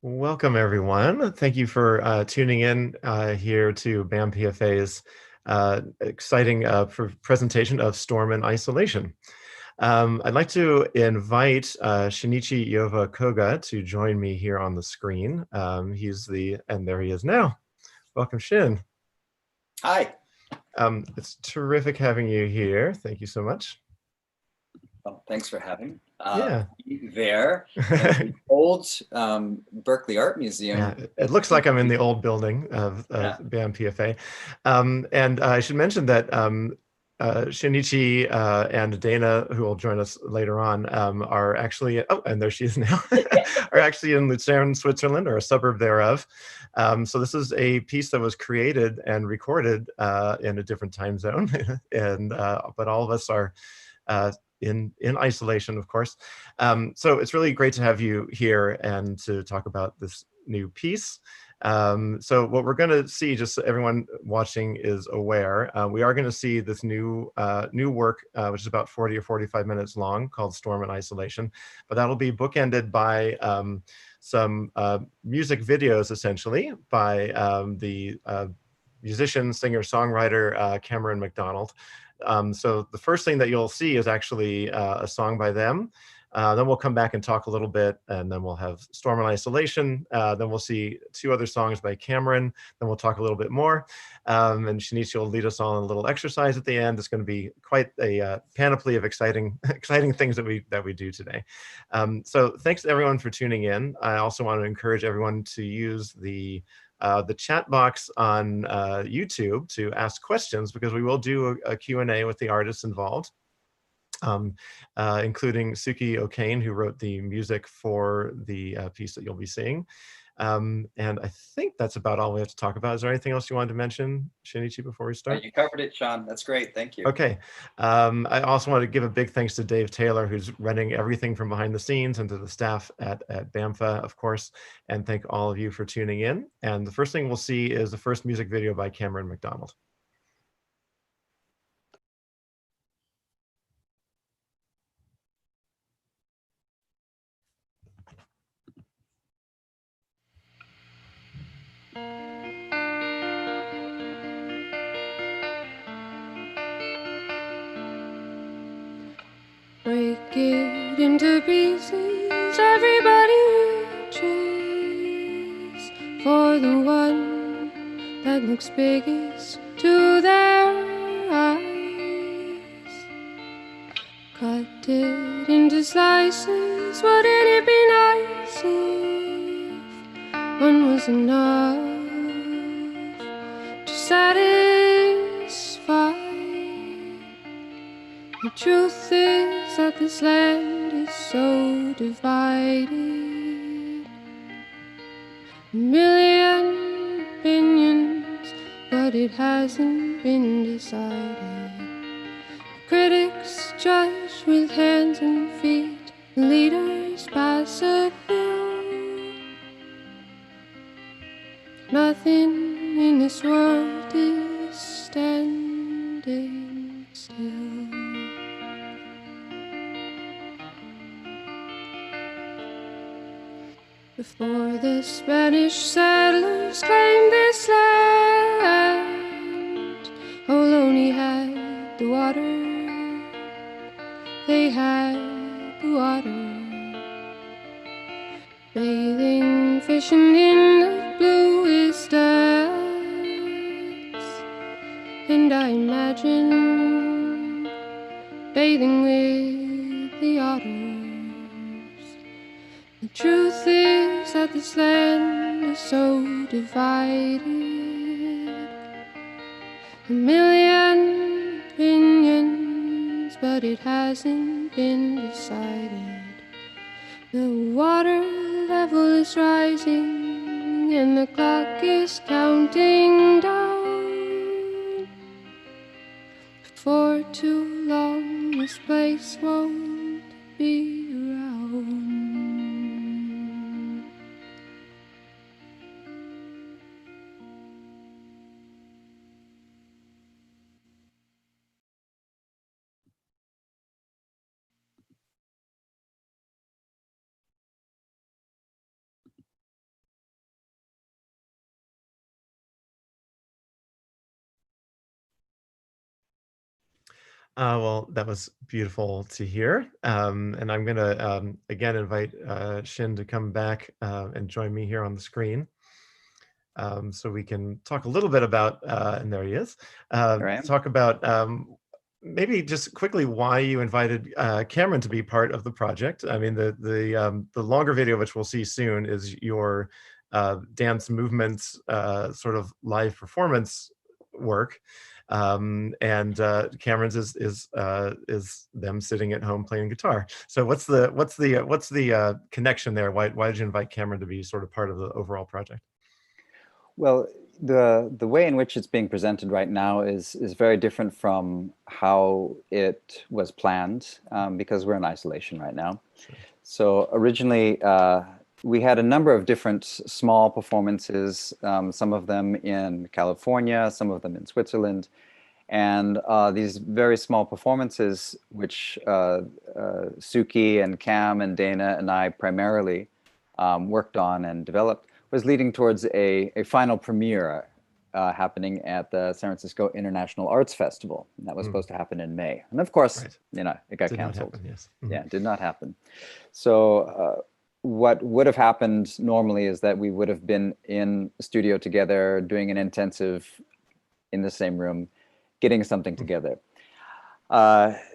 Welcome, everyone. Thank you for tuning in here to BAM PFA's exciting presentation of Storm and Isolation. I'd like to invite Shinichi Iova-Koga to join me here on the screen. And there he is now. Welcome, Shin. Hi. It's terrific having you here. Thank you so much. Well, thanks for having yeah. There, the old Berkeley Art Museum. Yeah, it looks like I'm in the old building of BAM PFA. And I should mention that Shinichi and Dana, who will join us later on, are actually, and there she is now, are actually in Luzern, Switzerland, or a suburb thereof. So this is a piece that was created and recorded in a different time zone, and but all of us are in isolation, of course. So it's really great to have you here and to talk about this new piece. So what we're going to see, just so everyone watching is aware, we are going to see this new work, which is about 40 or 45 minutes long, called Storm and Isolation. But that'll be bookended by some music videos, essentially, by the musician, singer, songwriter Cameron McDonald. So the first thing that you'll see is actually a song by them. Then we'll come back and talk a little bit, and then we'll have Storm and Isolation. Then we'll see two other songs by Cameron. Then we'll talk a little bit more. And Shinichi will lead us on a little exercise at the end. It's going to be quite a panoply of exciting things that we do today. So thanks to everyone for tuning in. I also want to encourage everyone to use the chat box on YouTube to ask questions, because we will do a Q&A with the artists involved, including Suki O'Kane, who wrote the music for the piece that you'll be seeing. And I think that's about all we have to talk about. Is there anything else you wanted to mention, Shinichi, before we start? You covered it, Sean. That's great. Thank you. Okay. I also want to give a big thanks to Dave Taylor, who's running everything from behind the scenes, and to the staff at BAMFA, of course, and thank all of you for tuning in. And the first thing we'll see is the first music video by Cameron McDonald. Break it into pieces, everybody reaches for the one that looks biggest to their eyes. Cut it into slices, wouldn't it be nice if one was enough to satisfy? The truth is that this land is so divided. A million opinions, but it hasn't been decided. Critics judge with hands and feet, leaders pass a bill. Nothing in this world is standing still. Before the Spanish settlers claimed this land, Ohlone had the water, they had the water. Bathing, fishing in the bluest depths, and I imagine bathing with the otters. The truth is that this land is so divided. A million opinions, but it hasn't been decided. The water level is rising, and the clock is counting down. For too long, this place won't be around. Well, that was beautiful to hear. And I'm going to again invite Shin to come back and join me here on the screen, so we can talk a little bit about, and there he is, There I am. talk about maybe just quickly why you invited Cameron to be part of the project. I mean, the longer video, which we'll see soon, is your dance movements, sort of live performance work. And Cameron's is them sitting at home playing guitar. So what's the connection there? Why did you invite Cameron to be sort of part of the overall project? Well, the way in which it's being presented right now is very different from how it was planned, because we're in isolation right now. Sure. So originally, we had a number of different small performances, some of them in California, some of them in Switzerland. And these very small performances, which Suki and Cam and Dana and I primarily worked on and developed, was leading towards a final premiere happening at the San Francisco International Arts Festival. And that was supposed to happen in May. And of course, Right. you know, it got Did not canceled. happen, yes. Yeah, it did not happen. So what would have happened normally is that we would have been in the studio together, doing an intensive in the same room, getting something together.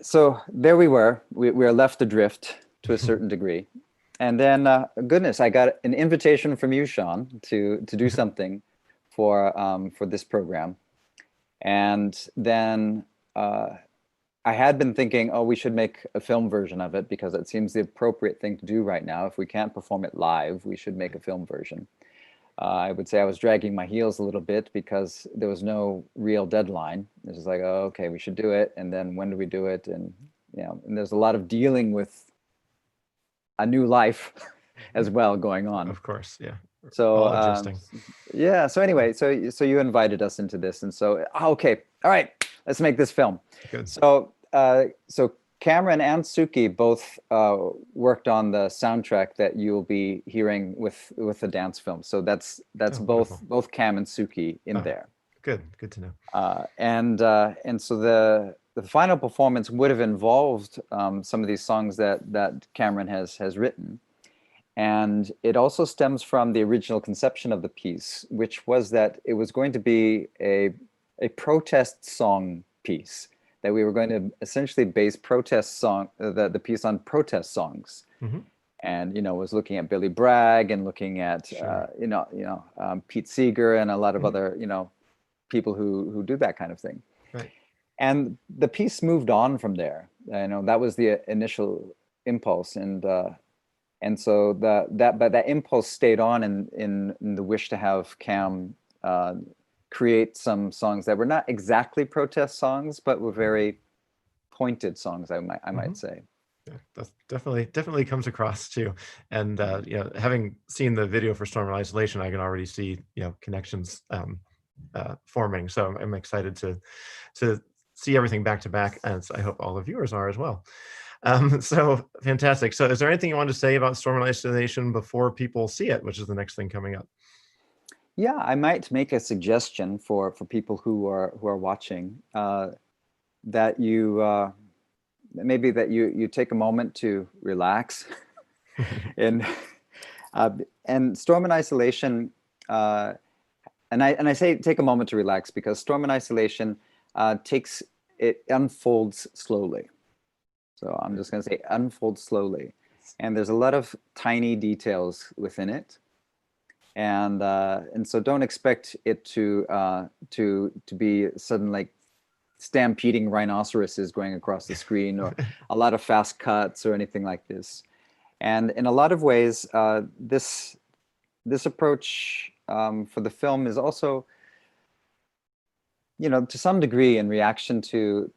So there we were. We were left adrift to a certain degree. And then, goodness, I got an invitation from you, Sean, to do something for this program. And then I had been thinking, oh, we should make a film version of it because it seems the appropriate thing to do right now. If we can't perform it live, we should make a film version. I would say I was dragging my heels a little bit because there was no real deadline. It was like, oh, okay, we should do it. And then when do we do it? And, you know, and there's a lot of dealing with a new life as well going on. Of course, yeah. So all adjusting. yeah. So anyway, so you invited us into this, and so okay, all right, let's make this film. Good. So so Cameron and Suki both worked on the soundtrack that you'll be hearing with the dance film. So that's both Cam and Suki in there. Good to know. And so the final performance would have involved some of these songs that Cameron has written. And it also stems from the original conception of the piece, which was that it was going to be a protest song piece, that we were going to essentially base the piece on protest songs. Mm-hmm. And, you know, was looking at Billy Bragg and looking at, Sure. Pete Seeger and a lot of other, people who do that kind of thing. Right. And the piece moved on from there. That was the initial impulse. And so that impulse stayed on in the wish to have Cam create some songs that were not exactly protest songs, but were very pointed songs, I might say. Yeah, that's definitely comes across too. And having seen the video for Storm and Isolation, I can already see connections forming. So I'm excited to see everything back to back, as I hope all the viewers are as well. So fantastic. So is there anything you want to say about Storm and Isolation before people see it, which is the next thing coming up? Yeah, I might make a suggestion for people who are watching, that you maybe that you take a moment to relax, and Storm and Isolation, and I say take a moment to relax because Storm and Isolation unfolds slowly. So I'm just going to say unfolds slowly, and there's a lot of tiny details within it. And so don't expect it to be sudden, like stampeding rhinoceroses going across the screen, or a lot of fast cuts or anything like this. And in a lot of ways, this approach for the film is also, to some degree, in reaction to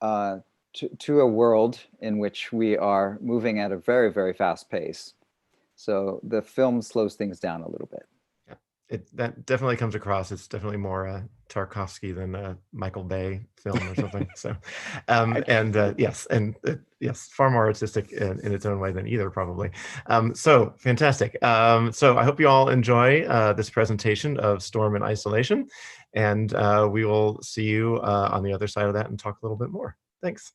a world in which we are moving at a very, very fast pace. So the film slows things down a little bit. Yeah, that definitely comes across. It's definitely more Tarkovsky than a Michael Bay film or something. So, yes, far more artistic in its own way than either, probably. So fantastic. So I hope you all enjoy this presentation of Storm and Isolation, and we will see you on the other side of that and talk a little bit more. Thanks.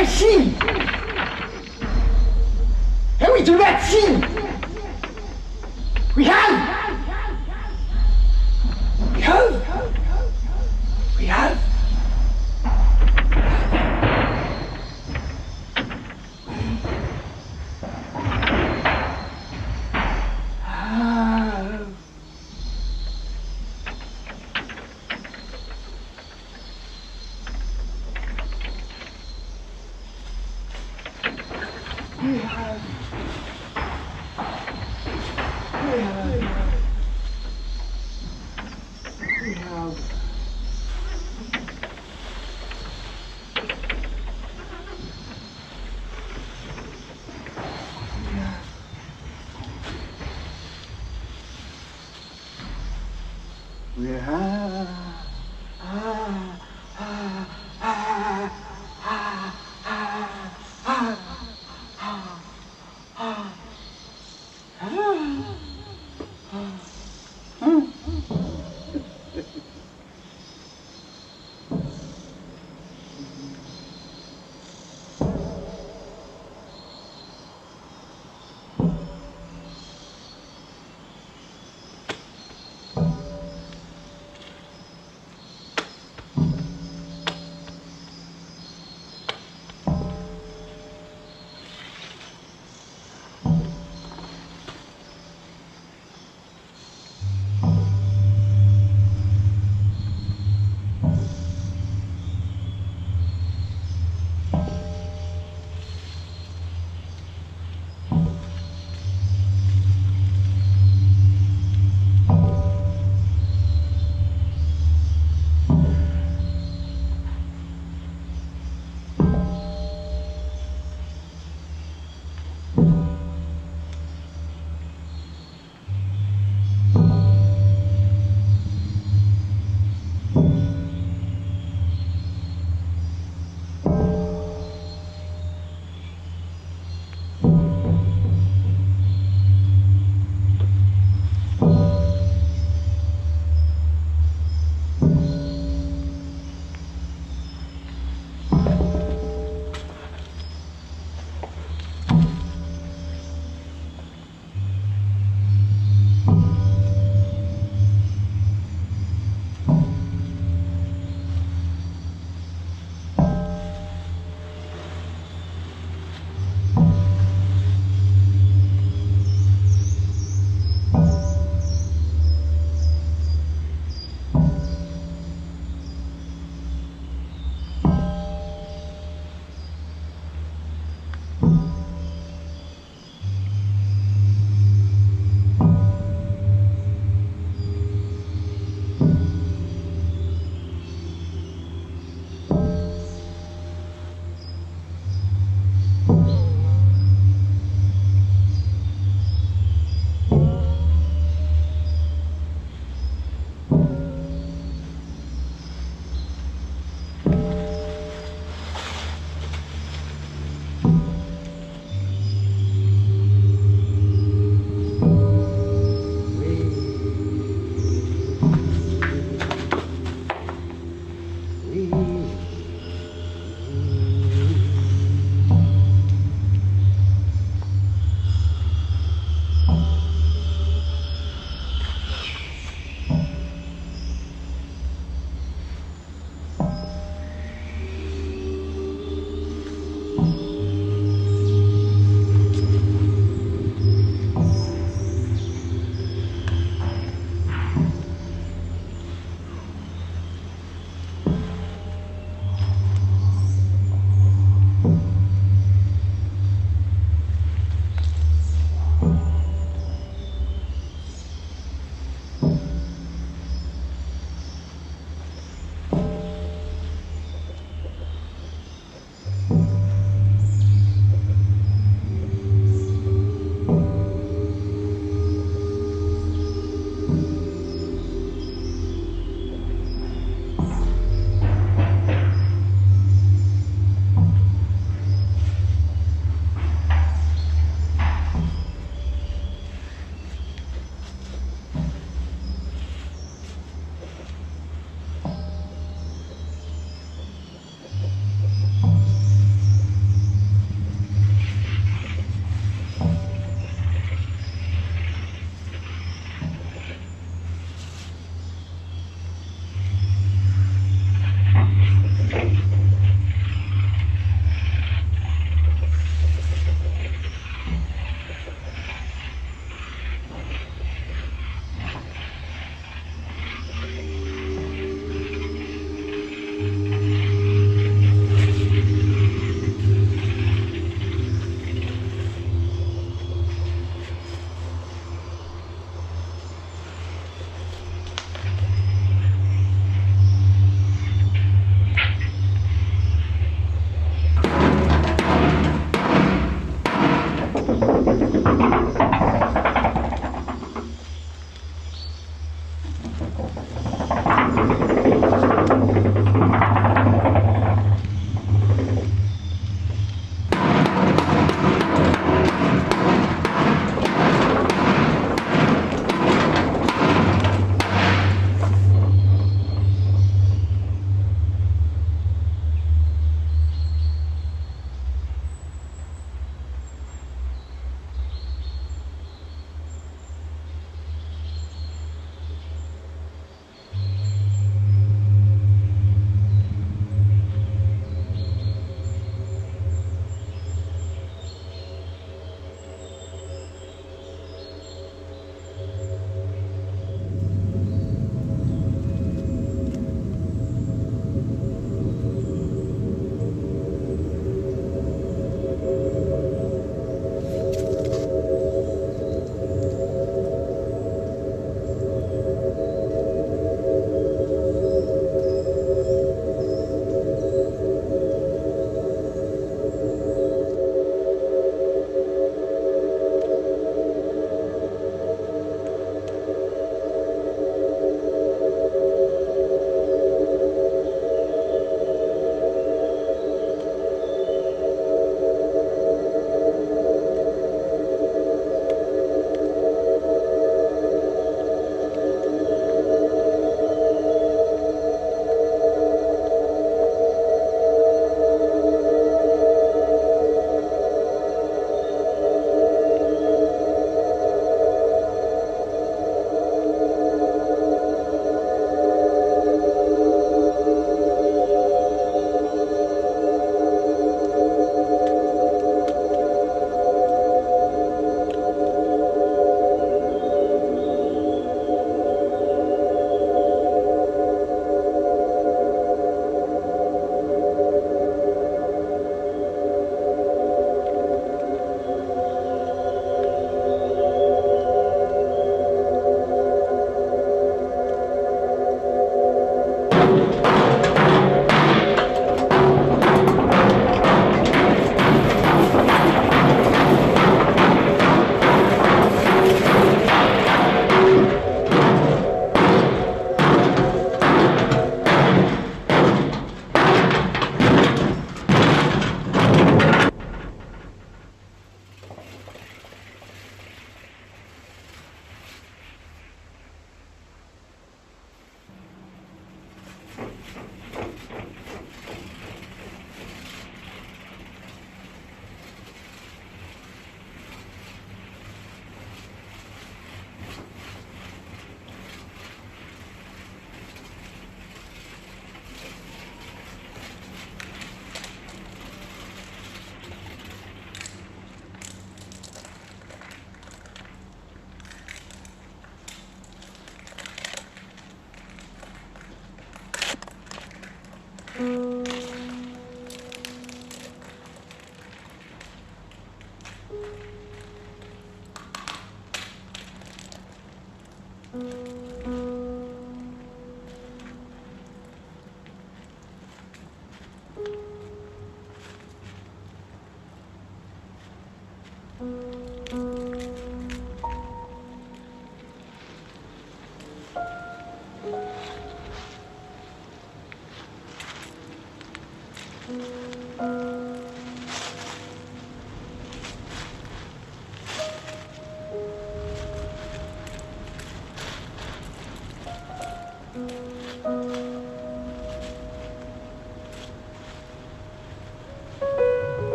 I see! And we do not see! We have! We have! We have!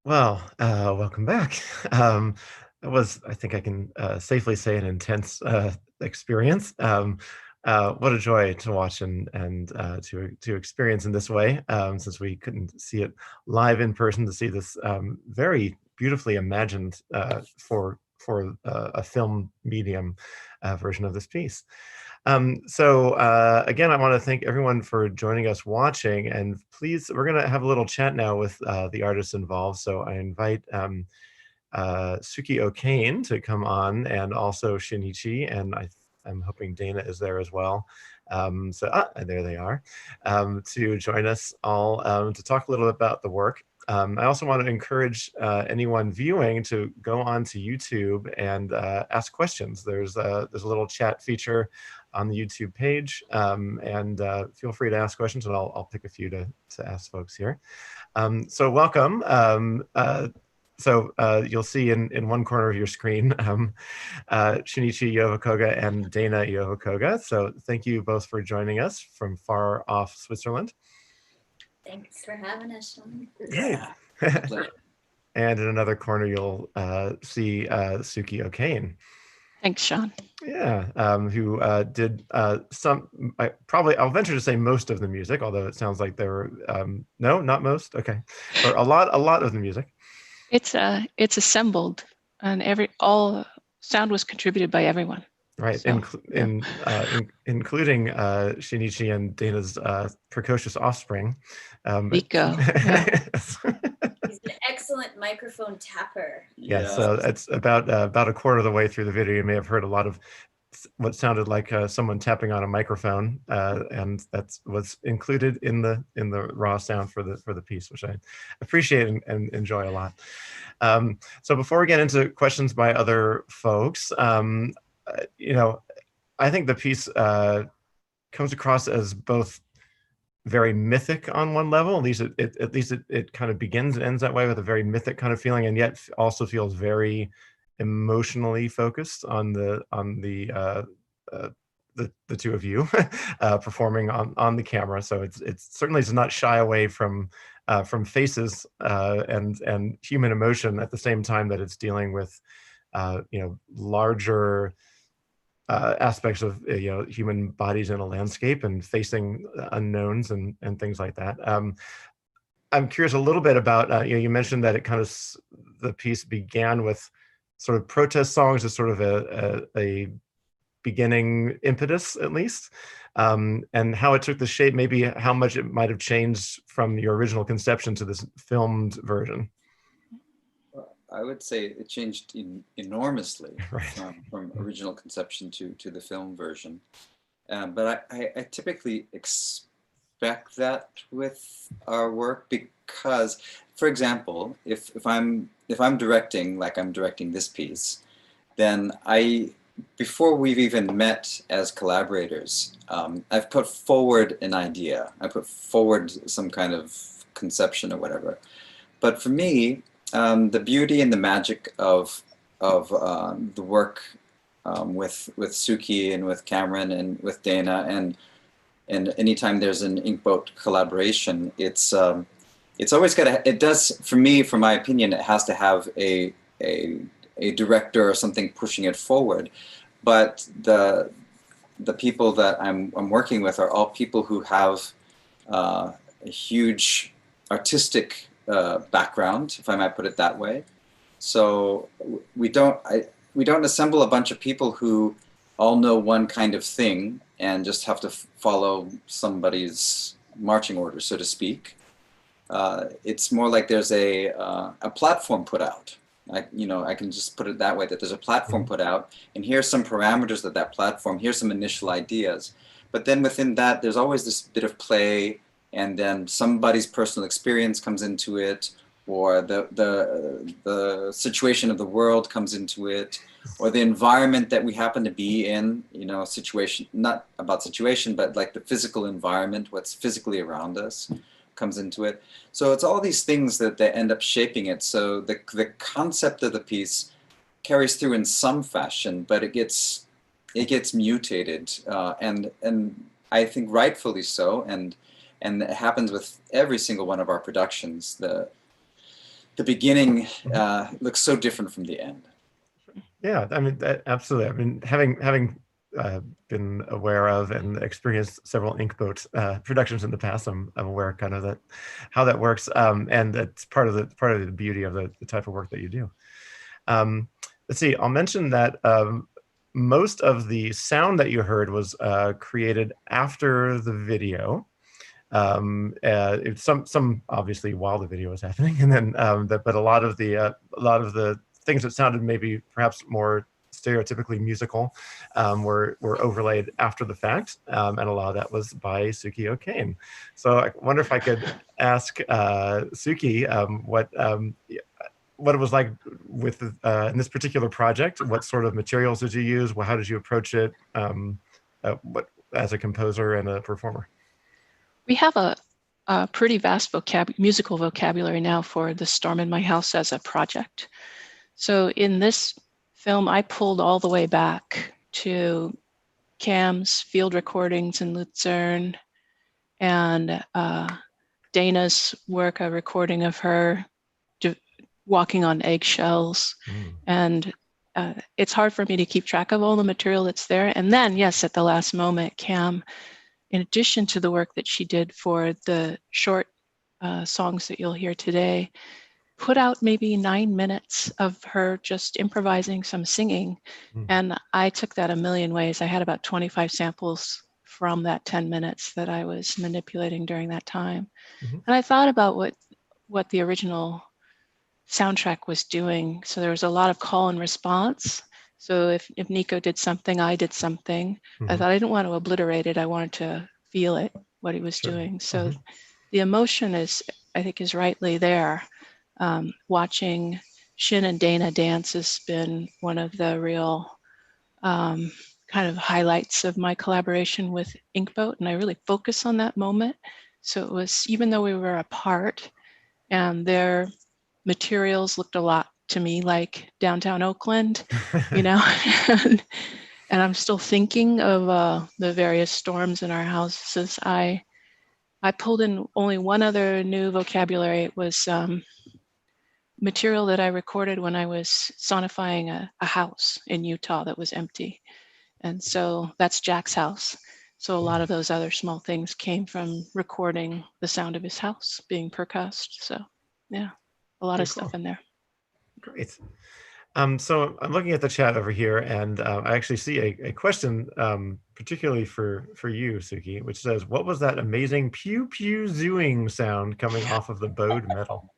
Well, welcome back. It was, I think I can safely say, an intense experience. What a joy to watch and to experience in this way, since we couldn't see it live in person, to see this very beautifully imagined for a film medium version of this piece. Again, I want to thank everyone for joining us watching, and please, we're going to have a little chat now with the artists involved. So I invite Suki Okane to come on, and also Shinichi, and I'm hoping Dana is there as well. And there they are, to join us all to talk a little bit about the work. I also want to encourage anyone viewing to go on to YouTube and ask questions. There's a little chat feature on the YouTube page, and feel free to ask questions, and I'll pick a few to ask folks here. So welcome. You'll see in one corner of your screen, Shinichi Iova-Koga and Dana Iova-Koga. So thank you both for joining us from far off Switzerland. Thanks for having us, Sean. Yeah. And in another corner, you'll see Suki Okane. Thanks, Sean. Yeah, who did I'll venture to say most of the music, although it sounds like there were, no, not most, okay, or a lot of the music. It's assembled, and all sound was contributed by everyone. Right, So, including Shinichi and Dana's precocious offspring. Nico. Yeah. He's an excellent microphone tapper. Yeah, so it's about a quarter of the way through the video. You may have heard a lot of what sounded like someone tapping on a microphone, and that was included in the raw sound for the piece, which I appreciate and enjoy a lot. So before we get into questions by other folks, I think the piece comes across as both very mythic on one level. At least it kind of begins and ends that way, with a very mythic kind of feeling, and yet also feels very emotionally focused on the two of you performing on the camera. So it's certainly does not shy away from faces and human emotion, at the same time that it's dealing with larger aspects of human bodies in a landscape and facing unknowns and things like that. I'm curious a little bit about you mentioned that the piece began with sort of protest songs as sort of a beginning impetus, at least, and how it took the shape, maybe how much it might have changed from your original conception to this filmed version. I would say it changed enormously, right, from original conception to the film version. But I typically expect that with our work, because, for example, if I'm directing, like I'm directing this piece, then before we've even met as collaborators, I've put forward an idea. I put forward some kind of conception or whatever. But for me, the beauty and the magic of the work with Suki and with Cameron and with Dana, and anytime there's an inkBoat collaboration, it's always got it does, for me, from my opinion, it has to have a director or something pushing it forward. But the people that I'm working with are all people who have a huge artistic background, if I might put it that way. So we don't assemble a bunch of people who all know one kind of thing and just have to follow somebody's marching orders, so to speak. It's more like there's a platform put out. I can just put it that way, that there's a platform put out, and here's some parameters of that platform, here's some initial ideas. But then within that, there's always this bit of play, and then somebody's personal experience comes into it, or the situation of the world comes into it, or the environment that we happen to be in, situation, not about situation, but like the physical environment, what's physically around us comes into it. So it's all these things that end up shaping it. So the concept of the piece carries through in some fashion, but it gets mutated, and I think rightfully so. And And it happens with every single one of our productions. The beginning looks so different from the end. Yeah, I mean, absolutely. I mean, having been aware of and experienced several inkBoat productions in the past, I'm aware kind of how that works, and that's part of the beauty of the type of work that you do. Let's see. I'll mention that most of the sound that you heard was created after the video. It's some obviously while the video was happening, and then but a lot of the things that sounded maybe perhaps more stereotypically musical were overlaid after the fact, and a lot of that was by Suki O'Kane. So I wonder if I could ask Suki what it was like with in this particular project. What sort of materials did you use? How did you approach it? What as a composer and a performer? We have a pretty vast musical vocabulary now for The Storm in My House as a project. So in this film, I pulled all the way back to Cam's field recordings in Luzern and Dana's work, a recording of her walking on eggshells. And it's hard for me to keep track of all the material that's there. And then, yes, at the last moment, Cam, in addition to the work that she did for the short songs that you'll hear today, put out maybe 9 minutes of her just improvising some singing. And I took that a million ways. I had about 25 samples from that 10 minutes that I was manipulating during that time. And I thought about what the original soundtrack was doing. So there was a lot of call and response. So if Nico did something, I did something. I thought I didn't want to obliterate it. I wanted to feel it, what he was doing. So the emotion I think is rightly there. Watching Shin and Dana dance has been one of the real kind of highlights of my collaboration with inkBoat, and I really focus on that moment. So it was, even though we were apart and their materials looked a lot to me like downtown Oakland, you know, and I'm still thinking of the various storms in our houses. I pulled in only one other new vocabulary. It was material that I recorded when I was sonifying a house in Utah that was empty. And so that's Jack's house. So a lot of those other small things came from recording the sound of his house being percussed. So yeah, a lot of stuff in there. Great. So I'm looking at the chat over here, and I actually see a question particularly for you, Suki, which says, what was that amazing pew pew zooing sound coming off of the bowed metal?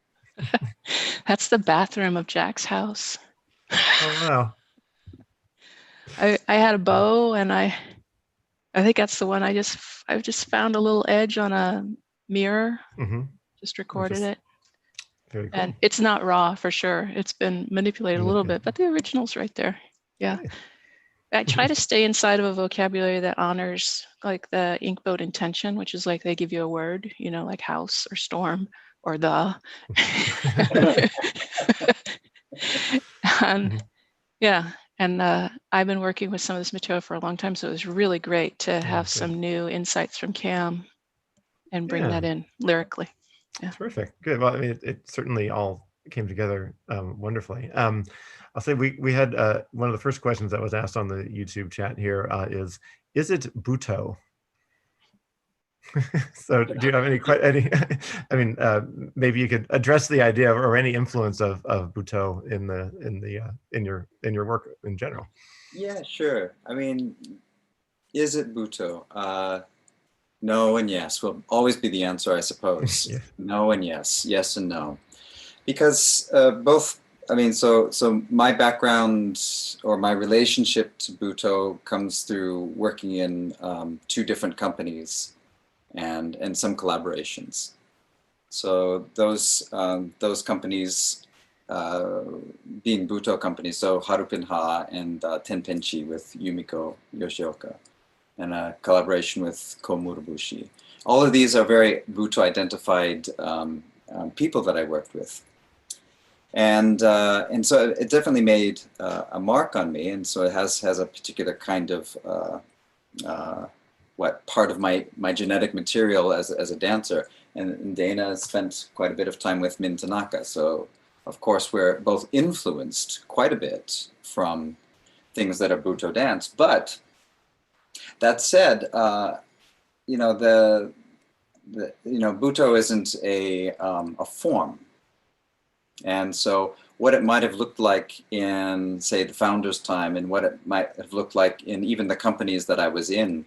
That's the bathroom of Jack's house. Oh, wow. I had a bow, and I think that's the one I just found a little edge on a mirror, just recorded it. Very cool. And it's not raw for sure. It's been manipulated a little bit, but the original's right there. Yeah. I try to stay inside of a vocabulary that honors like the inkBoat intention, which is like they give you a word, you know, like house or storm or the. And yeah, and I've been working with some of this material for a long time, so it was really great to have some new insights from Cam and bring that in lyrically. Yeah. Terrific. Good. Well, I mean, it certainly all came together wonderfully. I'll say we had one of the first questions that was asked on the YouTube chat here is it Butoh? So do you have any, I mean, maybe you could address the idea or any influence of Butoh in your work in general. Yeah, sure. I mean, is it Butoh? No and yes will always be the answer, I suppose. No and yes, yes and no. Because both, I mean, so my background or my relationship to Butoh comes through working in 2 different companies and some collaborations. So those companies being Butoh companies, so Harupinha and Tenpenchi with Yumiko Yoshioka, and a collaboration with Komurobushi. All of these are very Butoh identified people that I worked with. And so it definitely made a mark on me, and so it has a particular kind of part of my genetic material as a dancer. And Dana spent quite a bit of time with Min Tanaka. So of course we're both influenced quite a bit from things that are Buto dance. But that said, you know, Buto isn't a form. And so what it might have looked like in, say, the founder's time, and what it might have looked like in even the companies that I was in,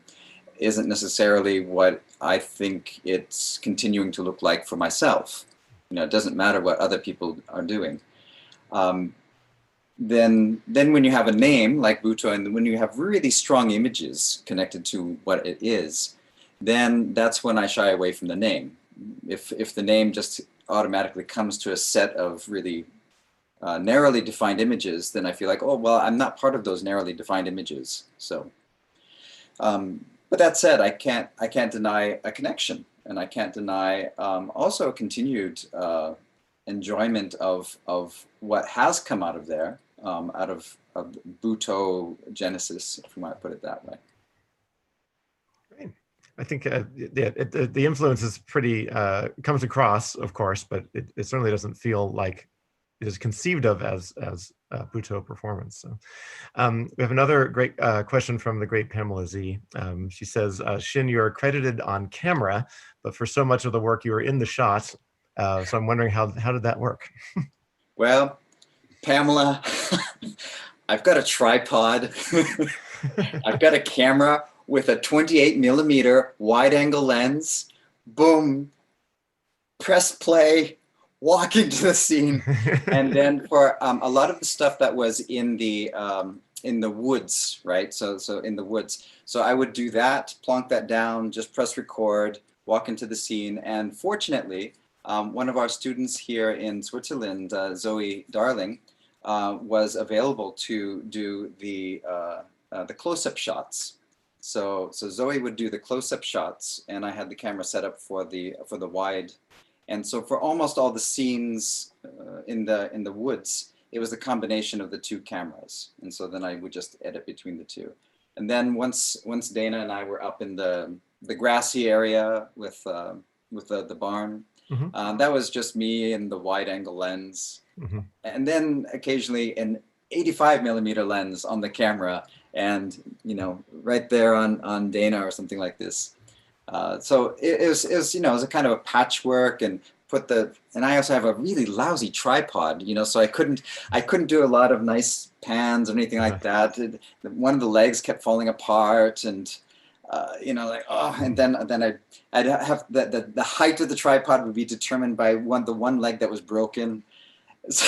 isn't necessarily what I think it's continuing to look like for myself. You know, it doesn't matter what other people are doing. Then when you have a name like Buto, and when you have really strong images connected to what it is, then that's when I shy away from the name. If the name just automatically comes to a set of really narrowly defined images, then I feel like, oh, well, I'm not part of those narrowly defined images. So, but that said, I can't deny a connection, and I can't deny also a continued enjoyment of what has come out of there, out of Buto Genesis, if you might put it that way. Great. I think the influence is pretty, comes across, of course, but it certainly doesn't feel like it is conceived of as Buto performance. So we have another great question from the great Pamela Z. She says, Shin, you're credited on camera, but for so much of the work you were in the shot. So I'm wondering how did that work? Well, Pamela, I've got a tripod. I've got a camera with a 28mm wide angle lens. Boom, press play, walk into the scene. And then for a lot of the stuff that was in the woods, right? So in the woods. So I would do that, plonk that down, just press record, walk into the scene. And fortunately, one of our students here in Switzerland, Zoe Darling, was available to do the close-up shots. So Zoe would do the close-up shots, and I had the camera set up for the wide. And so for almost all the scenes in the woods, it was the combination of the two cameras. And so then I would just edit between the two. And then once Dana and I were up in the grassy area with the barn, mm-hmm. That was just me and the wide angle lens. Mm-hmm. And then occasionally an 85mm lens on the camera, and right there on Dana or something like this. So it was it was a kind of a patchwork, and I also have a really lousy tripod, so I couldn't do a lot of nice pans or anything like that. One of the legs kept falling apart, and and then I'd have the height of the tripod would be determined by the one leg that was broken. So,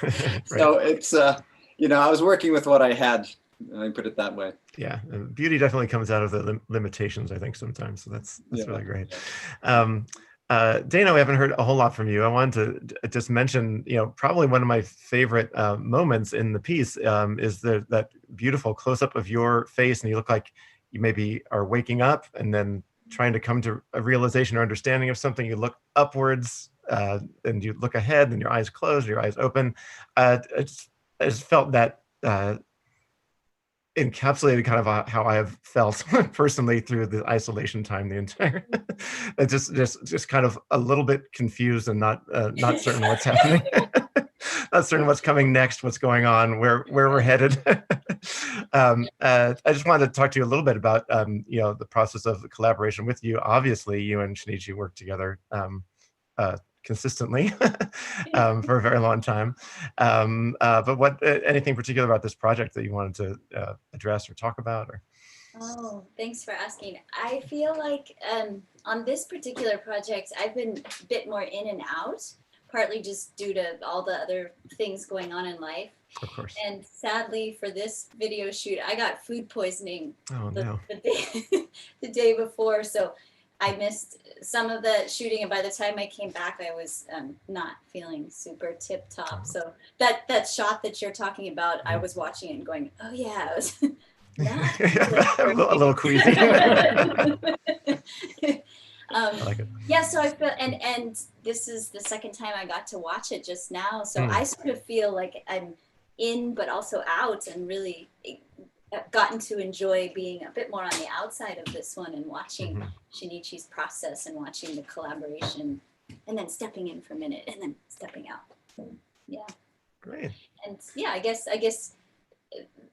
right. So it's I was working with what I had. Let me put it that way. Yeah, beauty definitely comes out of the limitations, I think, sometimes. So that's really great. Dana, we haven't heard a whole lot from you. I wanted to just mention, probably one of my favorite moments in the piece is that beautiful close-up of your face, and you look like you maybe are waking up and then trying to come to a realization or understanding of something. You look upwards and you look ahead, and your eyes closed, your eyes open. I just felt that encapsulated kind of how I have felt personally through the isolation time, the entire, just kind of a little bit confused and not certain what's happening, not certain what's coming next, what's going on, where we're headed. I just wanted to talk to you a little bit about the process of collaboration with you. Obviously, you and Shinichi work together consistently for a very long time. But anything particular about this project that you wanted to address or talk about? Or? Oh, thanks for asking. I feel like on this particular project, I've been a bit more in and out, partly just due to all the other things going on in life. Of course. And sadly, for this video shoot, I got food poisoning the day before. So I missed some of the shooting, and by the time I came back, I was not feeling super tip top. So that shot that you're talking about, I was watching it and going, "Oh yeah, I was not a little queasy." I like it. Yeah, so I feel, and this is the second time I got to watch it just now. So I sort of feel like I'm in, but also out, and really gotten to enjoy being a bit more on the outside of this one and watching Shinichi's process and watching the collaboration, and then stepping in for a minute and then stepping out. Yeah. Great. And yeah, I guess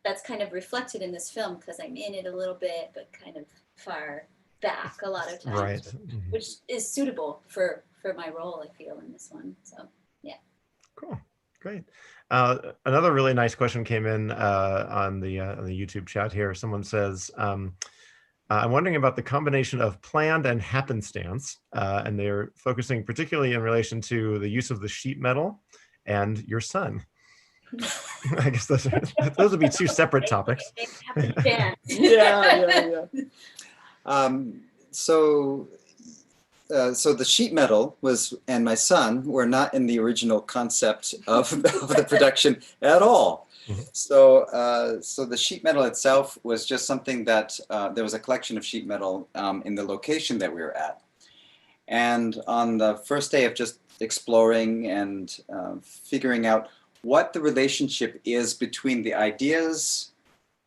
that's kind of reflected in this film, because I'm in it a little bit, but kind of far back a lot of times, Right. which is suitable for my role, I feel, in this one. So yeah. Cool. Great. Another really nice question came in on the YouTube chat here. Someone says, I'm wondering about the combination of planned and happenstance, and they're focusing particularly in relation to the use of the sheet metal and your son. I guess those would be two separate topics. Yeah. So the sheet metal and my son were not in the original concept of the production at all. So the sheet metal itself was just something that there was a collection of sheet metal in the location that we were at. And on the first day of just exploring and figuring out what the relationship is between the ideas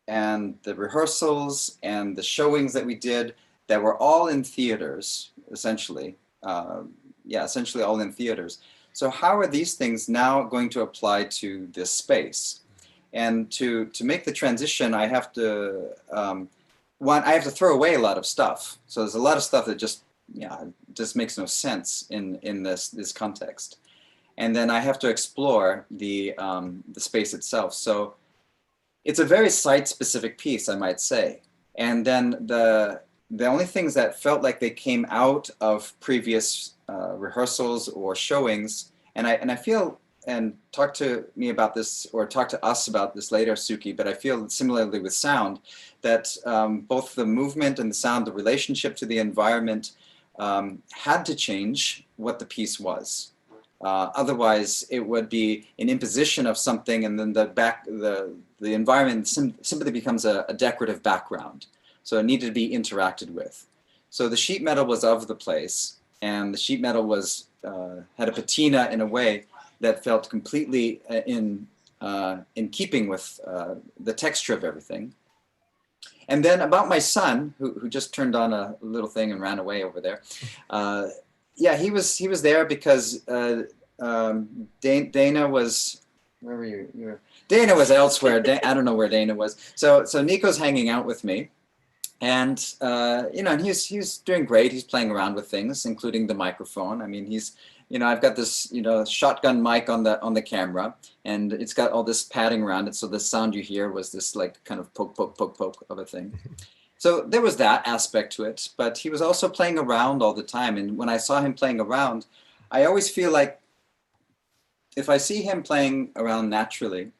and the rehearsals and the showings that we did that were all in theaters, essentially. Essentially all in theaters. So how are these things now going to apply to this space? And to make the transition, I have to, I have to throw away a lot of stuff. So there's a lot of stuff that just makes no sense in this context. And then I have to explore the space itself. So it's a very site-specific piece, I might say. And then the only things that felt like they came out of previous rehearsals or showings, and I feel, and talk to me about this, or talk to us about this later, Suki, but I feel similarly with sound, that both the movement and the sound, the relationship to the environment had to change what the piece was. Otherwise, it would be an imposition of something, and then the environment simply becomes a decorative background. So it needed to be interacted with. So the sheet metal was of the place, and the sheet metal was had a patina in a way that felt completely in keeping with the texture of everything. And then about my son, who just turned on a little thing and ran away over there. He was there because Dana was, where were you? Dana was elsewhere. I don't know where Dana was. So Nico's hanging out with me, and and he's doing great. He's playing around with things, including the microphone. I mean, I've got this shotgun mic on the camera, and it's got all this padding around it. So the sound you hear was this like kind of poke, poke, poke, poke of a thing. So there was that aspect to it, but he was also playing around all the time. And when I saw him playing around, I always feel like if I see him playing around naturally,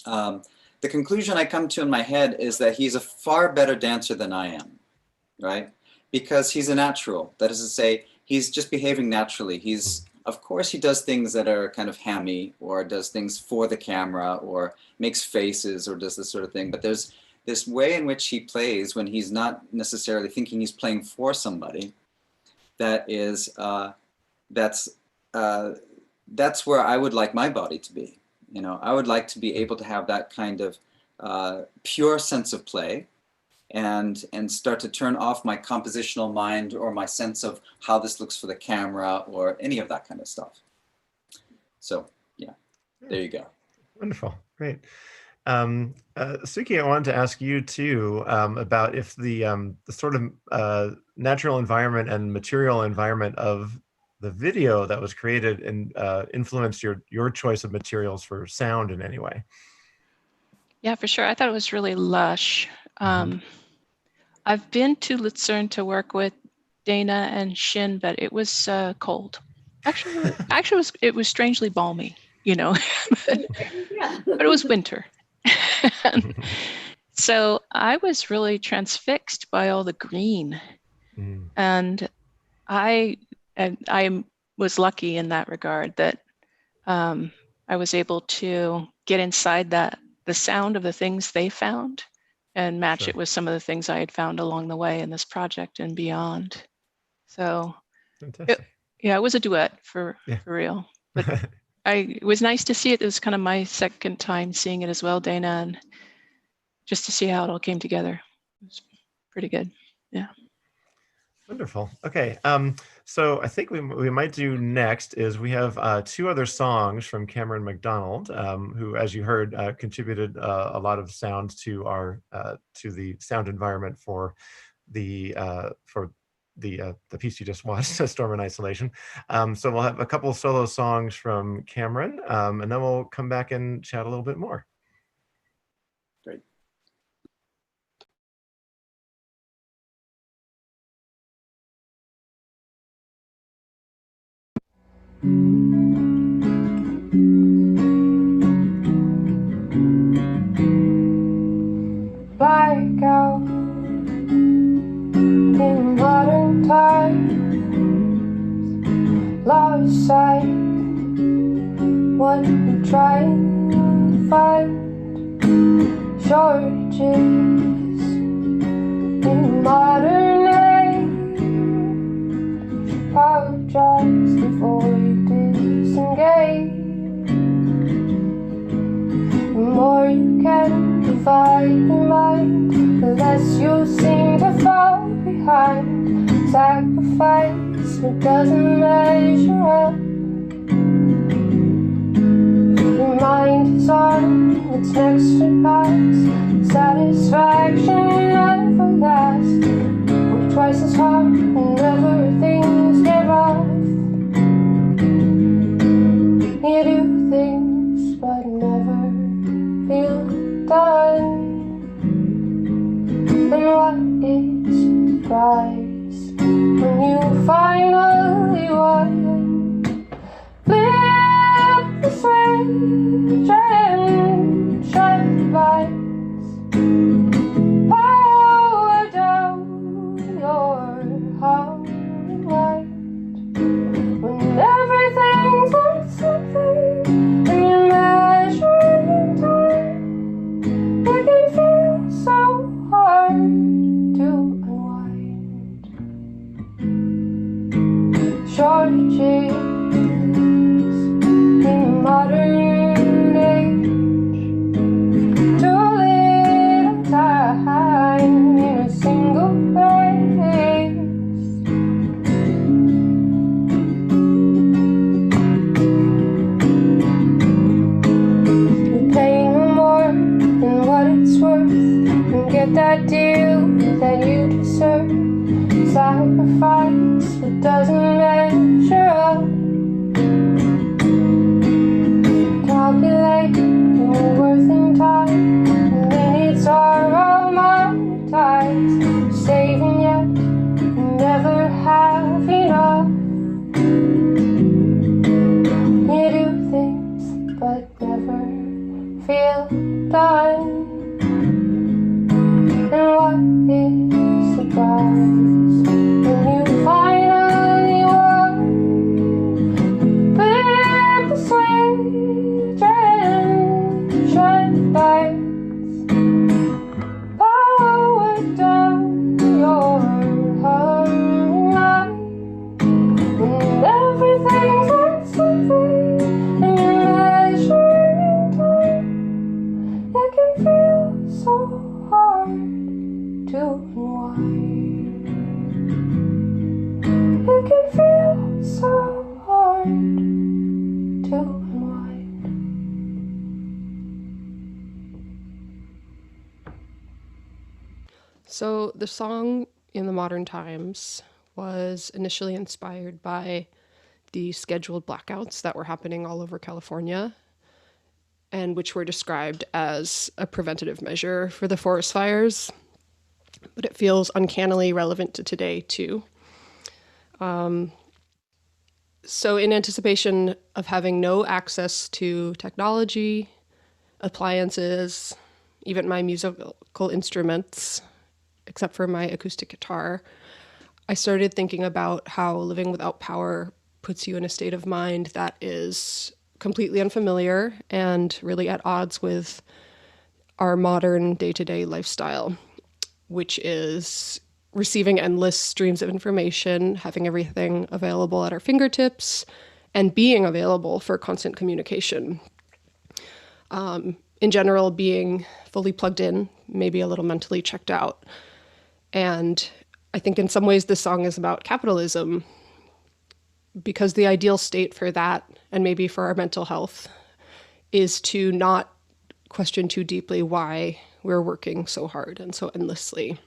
the conclusion I come to in my head is that he's a far better dancer than I am, right? Because he's a natural. That is to say, he's just behaving naturally. Of course, he does things that are kind of hammy, or does things for the camera, or makes faces, or does this sort of thing. But there's this way in which he plays when he's not necessarily thinking he's playing for somebody. That is, that's where I would like my body to be. I would like to be able to have that kind of pure sense of play, and start to turn off my compositional mind or my sense of how this looks for the camera or any of that kind of stuff. So yeah, there you go. Wonderful, great. Suki, I wanted to ask you too about if the sort of natural environment and material environment of the video that was created and influenced your choice of materials for sound in any way. Yeah, for sure. I thought it was really lush. I've been to Luzern to work with Dana and Shin, but it was cold. Actually, it was strangely balmy, but it was winter. So I was really transfixed by all the green, and I was lucky in that regard that I was able to get inside the sound of the things they found and match it with some of the things I had found along the way in this project and beyond. So it was a duet for real. But it was nice to see it. It was kind of my second time seeing it as well, Dana, and just to see how it all came together. It was pretty good. Yeah. Wonderful. Okay. So I think we might do next is we have 2 other songs from Cameron McDonald, who, as you heard, contributed a lot of sound to our to the sound environment for the piece you just watched, Storm and Isolation. So we'll have a couple of solo songs from Cameron, and then we'll come back and chat a little bit more. Great. Blackout in modern times, lost sight, what we're trying to find, shortages in modern age. Apologize before you disengage. The more you can divide your mind, the less you'll seem to fall behind. Sacrifice that doesn't measure up. Your mind is on its next surprise. Satisfaction never lasts. Work twice as hard whenever things get rough. You do things but never feel done. And what is the price when you finally won? Flip the switch and shut the lights. Power down your heart light. When everything's like something and you're measuring time, it can feel so hard to unwind. Shortages in modern age, too little time in a single place. You're paying more than what it's worth, and get that deal that you deserve. Sacrifice that doesn't measure up. Calculate your worth in time, and minutes are all monetized. Saving yet you never have enough. You do things but never feel done. And what is the price when you finally won? Flip the switch and shut the lights. Power down your heart light. When everything's like something and you're measuring time, it can feel so hard to unwind. It can feel so hard to unwind. So the song In the Modern Times was initially inspired by the scheduled blackouts that were happening all over California, and which were described as a preventative measure for the forest fires. But it feels uncannily relevant to today too. So in anticipation of having no access to technology, appliances, even my musical instruments, except for my acoustic guitar, I started thinking about how living without power puts you in a state of mind that is completely unfamiliar and really at odds with our modern day-to-day lifestyle, which is receiving endless streams of information, having everything available at our fingertips, and being available for constant communication. In general, being fully plugged in maybe a little mentally checked out. And I think in some ways this song is about capitalism, because the ideal state for that, and maybe for our mental health, is to not question too deeply why we're working so hard and so endlessly.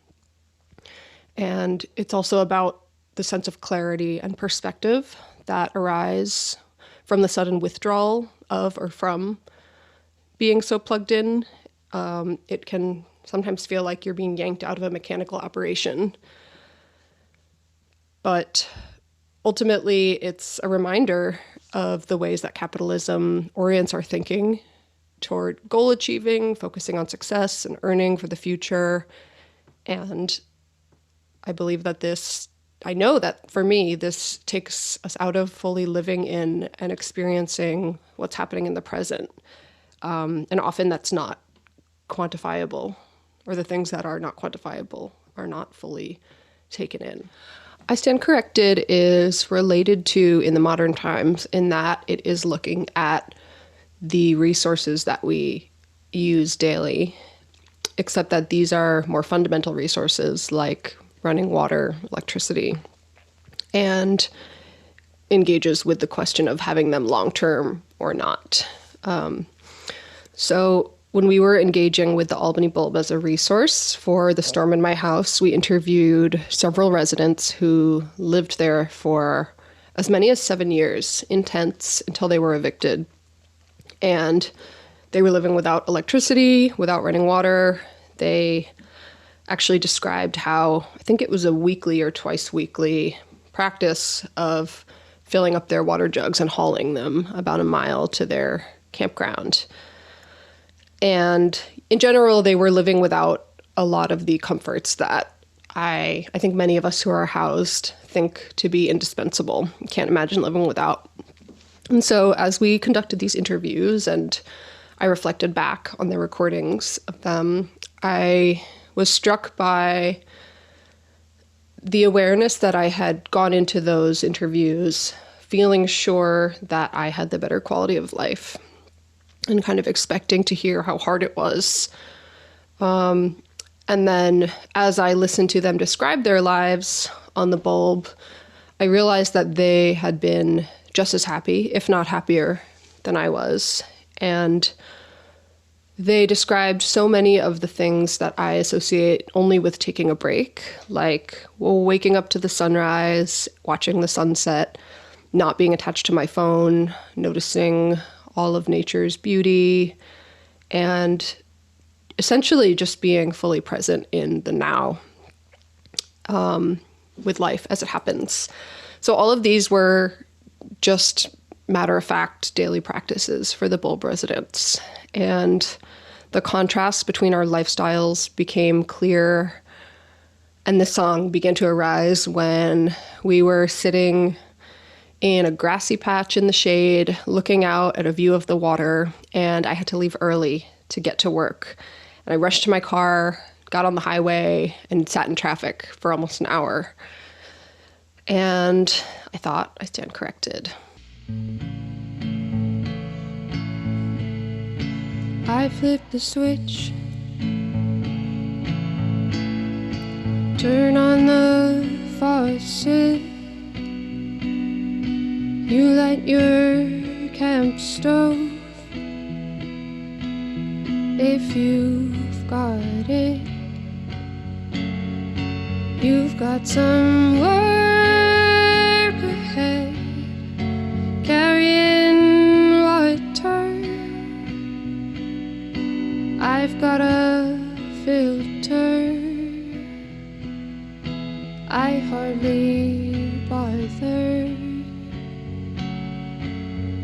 And it's also about the sense of clarity and perspective that arise from the sudden withdrawal of or from being so plugged in. It can sometimes feel like you're being yanked out of a mechanical operation. But ultimately, it's a reminder of the ways that capitalism orients our thinking toward goal achieving, focusing on success and earning for the future. And I believe that I know that for me, this takes us out of fully living in and experiencing what's happening in the present. And often that's not quantifiable, or the things that are not quantifiable are not fully taken in. I Stand Corrected is related to In the Modern Times in that it is looking at the resources that we use daily, except that these are more fundamental resources like running water, electricity, and engages with the question of having them long-term or not. So when we were engaging with the Albany Bulb as a resource for the storm in my house, we interviewed several residents who lived there for as many as 7 years in tents until they were evicted. And they were living without electricity, without running water. They actually described how, I think it was a weekly or twice weekly practice of filling up their water jugs and hauling them about a mile to their campground. And in general, they were living without a lot of the comforts that I think many of us who are housed think to be indispensable. Can't imagine living without. And so as we conducted these interviews and I reflected back on the recordings of them, I was struck by the awareness that I had gone into those interviews feeling sure that I had the better quality of life and kind of expecting to hear how hard it was. And then as I listened to them describe their lives on the Bulb, I realized that they had been just as happy, if not happier, than I was. And they described so many of the things that I associate only with taking a break, like waking up to the sunrise, watching the sunset, not being attached to my phone, noticing all of nature's beauty, and essentially just being fully present in the now with life as it happens. So all of these were just matter-of-fact daily practices for the Bulb residents. And the contrast between our lifestyles became clear, and the song began to arise when we were sitting in a grassy patch in the shade, looking out at a view of the water, and I had to leave early to get to work. And I rushed to my car, got on the highway, and sat in traffic for almost an hour. And I thought, I stand corrected. I flipped the switch, turn on the faucet. You light your camp stove if you've got it. You've got some work ahead, carrying water. I've got a filter, I hardly bother.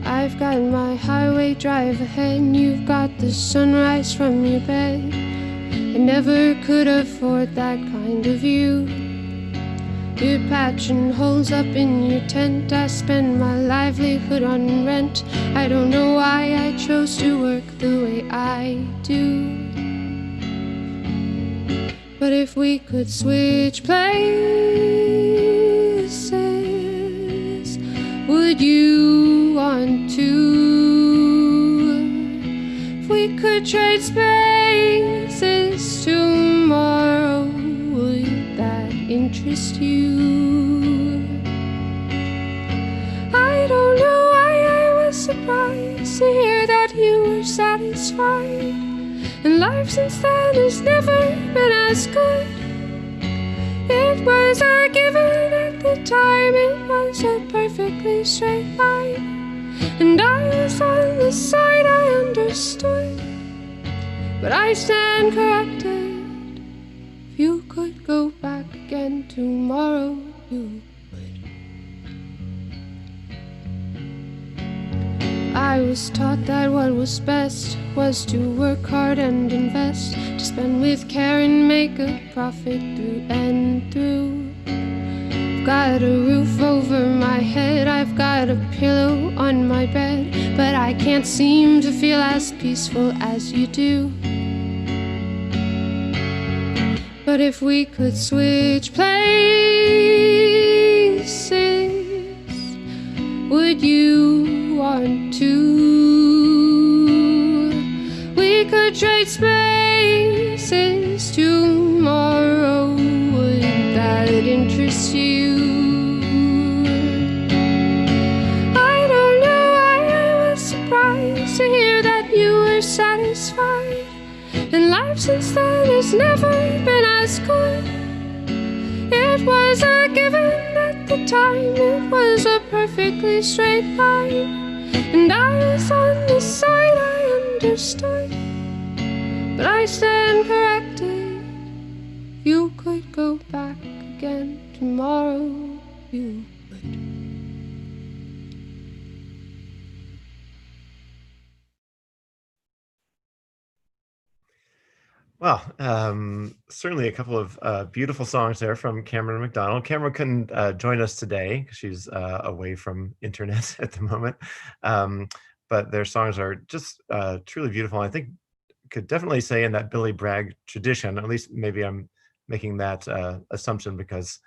I've got my highway drive ahead, and you've got the sunrise from your bed. I never could afford that kind of view. You're patching holes up in your tent. I spend my livelihood on rent. I don't know why I chose to work the way I do. But if we could switch places, would you want to? If we could trade spaces to interest you. I don't know why I was surprised to hear that you were satisfied, and life since then has never been as good. It was a given at the time, it was a perfectly straight line, and I was on the side I understood. But I stand corrected. If you could go back again tomorrow, you would. I was taught that what was best was to work hard and invest, to spend with care and make a profit through and through. I've got a roof over my head, I've got a pillow on my bed, but I can't seem to feel as peaceful as you do. But if we could switch places, would you want to? We could trade spaces tomorrow. Would that interest you? I don't know why I was surprised to hear that you were satisfied, and life since then has never been as good. It was a given at the time, it was a perfectly straight line, and I was on the side I understood. But I stand corrected. If you could go back again tomorrow, you would. Well, certainly a couple of beautiful songs there from Cameron McDonald. Cameron couldn't join us today because she's away from internet at the moment, but their songs are just truly beautiful. I think could definitely say in that Billy Bragg tradition, at least maybe I'm making that assumption because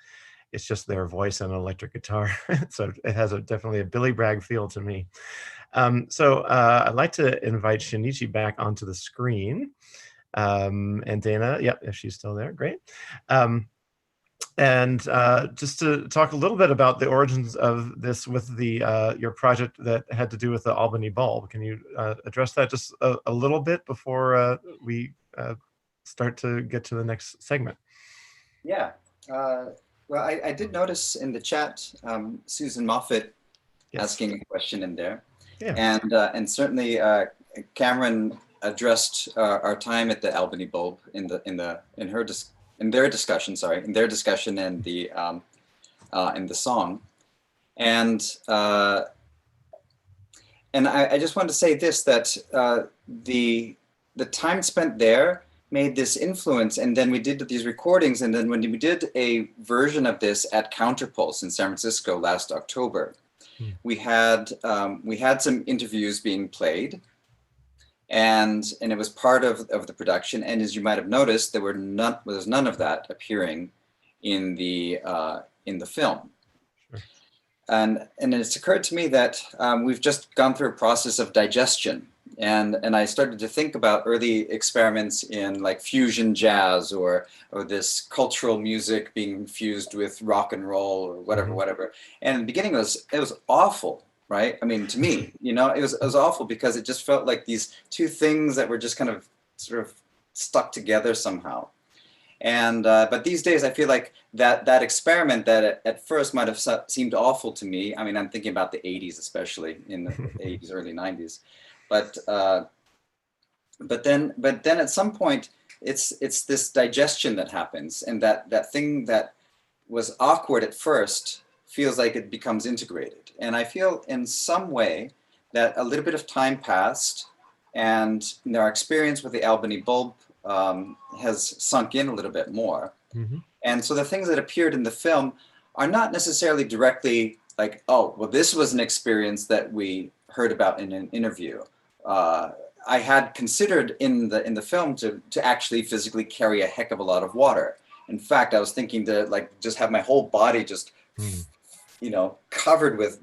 it's just their voice and electric guitar. So it has definitely a Billy Bragg feel to me. So I'd like to invite Shinichi back onto the screen. And Dana, yep, if she's still there, great. And just to talk a little bit about the origins of this with the your project that had to do with the Albany bulb. Can you address that just a little bit before we start to get to the next segment? Yeah. Well, I did notice in the chat Susan Moffat asking a question in there, and certainly Cameron addressed our time at the Albany bulb in their discussion and the song, and I just wanted to say this, that the time spent there made this influence, and then we did these recordings, and then when we did a version of this at Counterpulse in San Francisco last October, we had some interviews being played. And it was part of the production, and as you might have noticed, there was none of that appearing in the film. Sure. And it's occurred to me that we've just gone through a process of digestion, and I started to think about early experiments in like fusion jazz or this cultural music being fused with rock and roll or whatever. And in the beginning, it was awful. Right? I mean, to me, it was awful because it just felt like these two things that were just kind of sort of stuck together somehow. And but these days, I feel like that experiment that at first might have seemed awful to me. I mean, I'm thinking about the 80s, especially in the 80s, early 90s. But then at some point, it's this digestion that happens, and that thing that was awkward at first feels like it becomes integrated. And I feel in some way that a little bit of time passed, and our experience with the Albany bulb has sunk in a little bit more. Mm-hmm. And so the things that appeared in the film are not necessarily directly like, oh, well, this was an experience that we heard about in an interview. I had considered in the film to actually physically carry a heck of a lot of water. In fact, I was thinking to like just have my whole body just covered with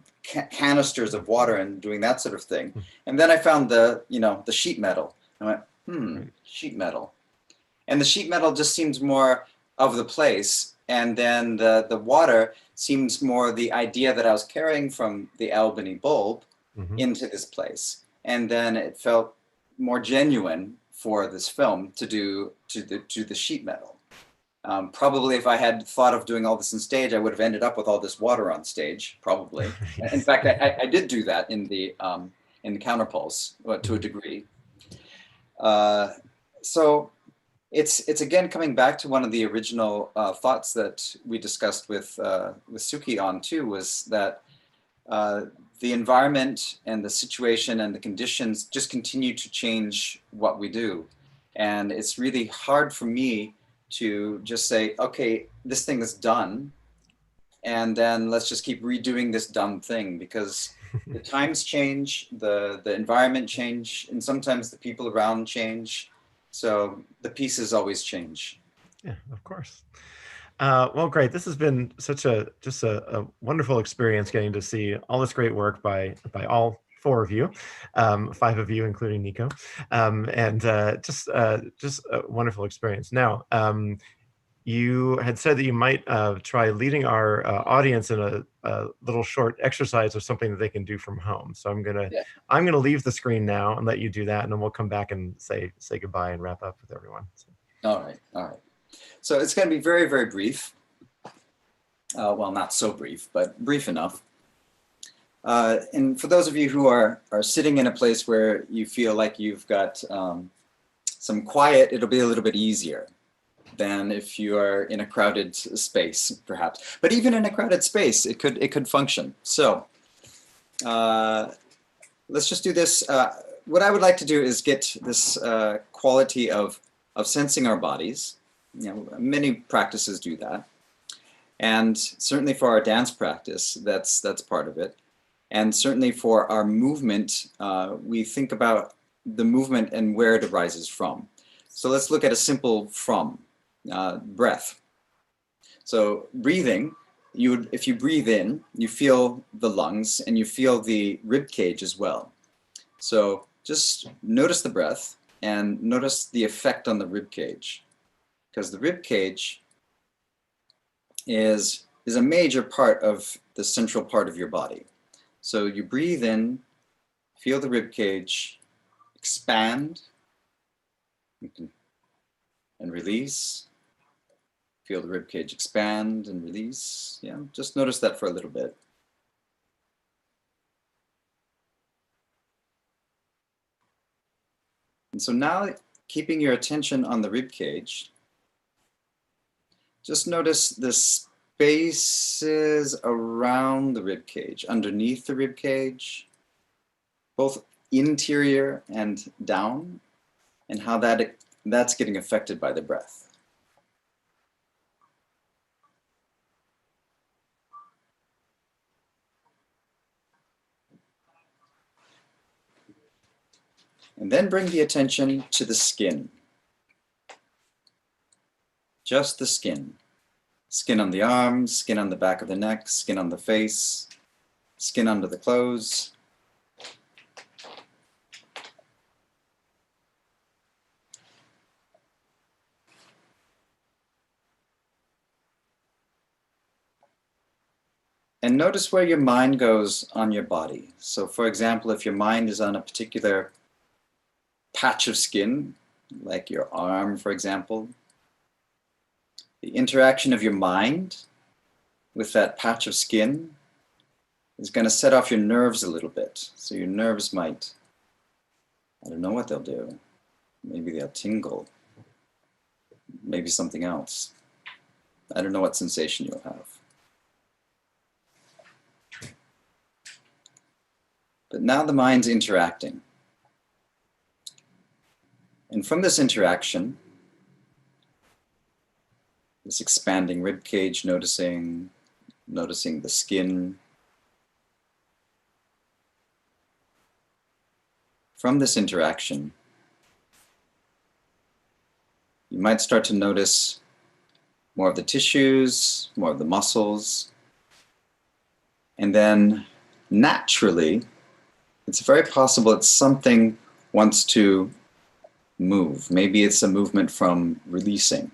canisters of water and doing that sort of thing. And then I found the sheet metal. I went, sheet metal. And the sheet metal just seems more of the place. and then the water seems more the idea that I was carrying from the Albany bulb into this place. And then it felt more genuine for this film to do to the sheet metal. Probably if I had thought of doing all this on stage, I would have ended up with all this water on stage, probably. Yes. In fact, I did do that in the Counterpulse to a degree. So it's again coming back to one of the original thoughts that we discussed with Suki on too, was that the environment and the situation and the conditions just continue to change what we do. And it's really hard for me to just say, okay, this thing is done, and then let's just keep redoing this dumb thing, because the times change, the environment change, and sometimes the people around change. So the pieces always change. Yeah, of course. Well, great. This has been such a wonderful experience getting to see all this great work by all 4 of you, 5 of you, including Nico, and just a wonderful experience. Now, you had said that you might try leading our audience in a little short exercise or something that they can do from home. So I'm gonna leave the screen now and let you do that, and then we'll come back and say goodbye and wrap up with everyone. So. All right. So it's going to be very, very brief. Well, not so brief, but brief enough. And for those of you who are sitting in a place where you feel like you've got some quiet, it'll be a little bit easier than if you are in a crowded space, perhaps. But even in a crowded space, it could function. So let's just do this. What I would like to do is get this quality of sensing our bodies. You know, many practices do that, and certainly for our dance practice, that's part of it. And certainly for our movement, we think about the movement and where it arises from. So let's look at a simple from, breath. So breathing, if you breathe in, you feel the lungs and you feel the rib cage as well. So just notice the breath and notice the effect on the rib cage, because the rib cage is a major part of the central part of your body. So you breathe in, feel the rib cage expand, and release. Feel the rib cage expand and release. Yeah, just notice that for a little bit. And so now, keeping your attention on the rib cage, just notice the spaces around the rib cage, underneath the rib cage, both interior and down, and how that's getting affected by the breath. And then bring the attention to the skin. Just the skin. Skin on the arms, skin on the back of the neck, skin on the face, skin under the clothes. And notice where your mind goes on your body. So for example, if your mind is on a particular patch of skin, like your arm, for example, the interaction of your mind with that patch of skin is going to set off your nerves a little bit. So your nerves might, I don't know what they'll do. Maybe they'll tingle. Maybe something else. I don't know what sensation you'll have. But now the mind's interacting. And from this interaction, this expanding rib cage, noticing the skin. From this interaction, you might start to notice more of the tissues, more of the muscles, and then naturally, it's very possible that something wants to move. Maybe it's a movement from releasing.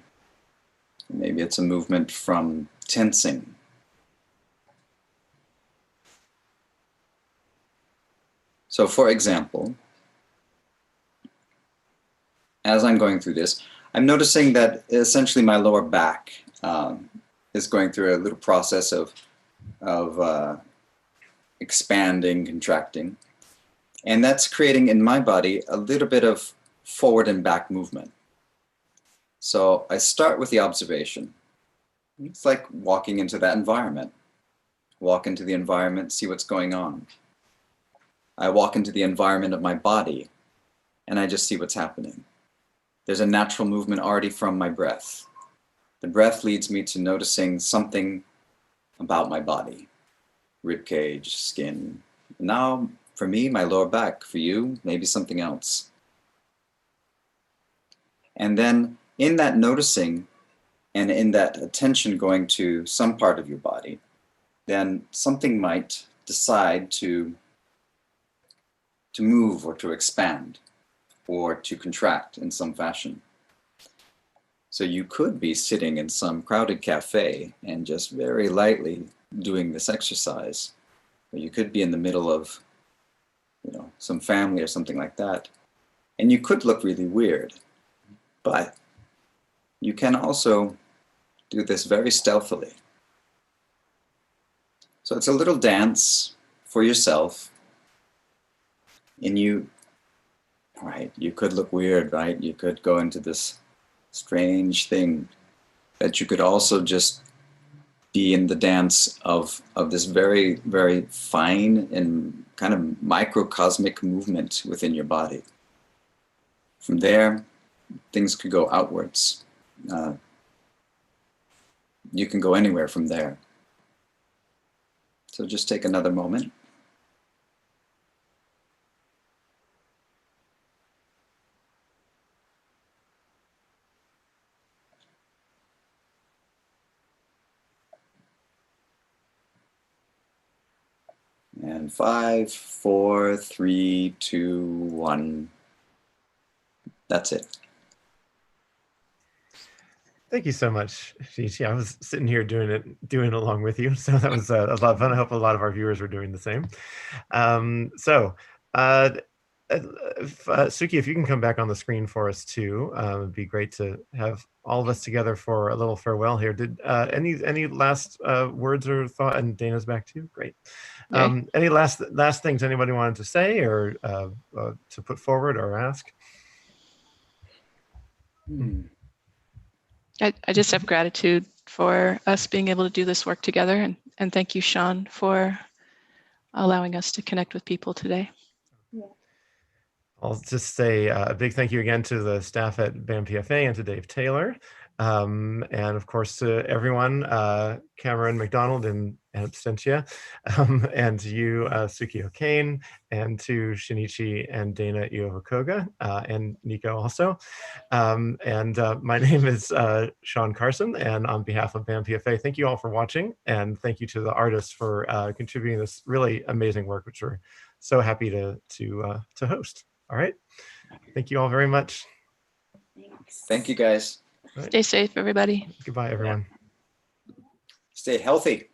Maybe it's a movement from tensing. So for example, as I'm going through this, I'm noticing that essentially my lower back is going through a little process of expanding, contracting. And that's creating in my body a little bit of forward and back movement. So I start with the observation. It's like walking into that environment. Walk into the environment, see what's going on. I walk into the environment of my body and I just see what's happening. There's a natural movement already from my breath. The breath leads me to noticing something about my body. Rib cage, skin. Now, for me, my lower back. For you, maybe something else. And then in that noticing and in that attention going to some part of your body, then something might decide to move or to expand or to contract in some fashion. So you could be sitting in some crowded cafe and just very lightly doing this exercise. Or you could be in the middle of, some family or something like that. And you could look really weird, but you can also do this very stealthily. So it's a little dance for yourself. And you could look weird, right? You could go into this strange thing, that you could also just be in the dance of this very, very fine and kind of microcosmic movement within your body. From there, things could go outwards. You can go anywhere from there. So just take another moment. And 5, 4, 3, 2, 1. That's it. Thank you so much, Shinichi. I was sitting here doing it along with you, so that was a lot of fun. I hope a lot of our viewers were doing the same. Suki, if you can come back on the screen for us too, it'd be great to have all of us together for a little farewell here. Did any last words or thought? And Dana's back too. Great. Any last things anybody wanted to say or to put forward or ask? I just have gratitude for us being able to do this work together, and thank you, Sean, for allowing us to connect with people today. I'll just say a big thank you again to the staff at BAM-PFA and to Dave Taylor. And of course to everyone, Cameron McDonald in absentia, and to you, Suki O'Kane, and to Shinichi and Dana Iova-Koga, and Nico also. My name is Sean Carson, and on behalf of BAM-PFA, thank you all for watching, and thank you to the artists for contributing this really amazing work, which we're so happy to host. All right. Thank you all very much. Thank you, guys. Stay safe, everybody. Goodbye, everyone. Stay healthy.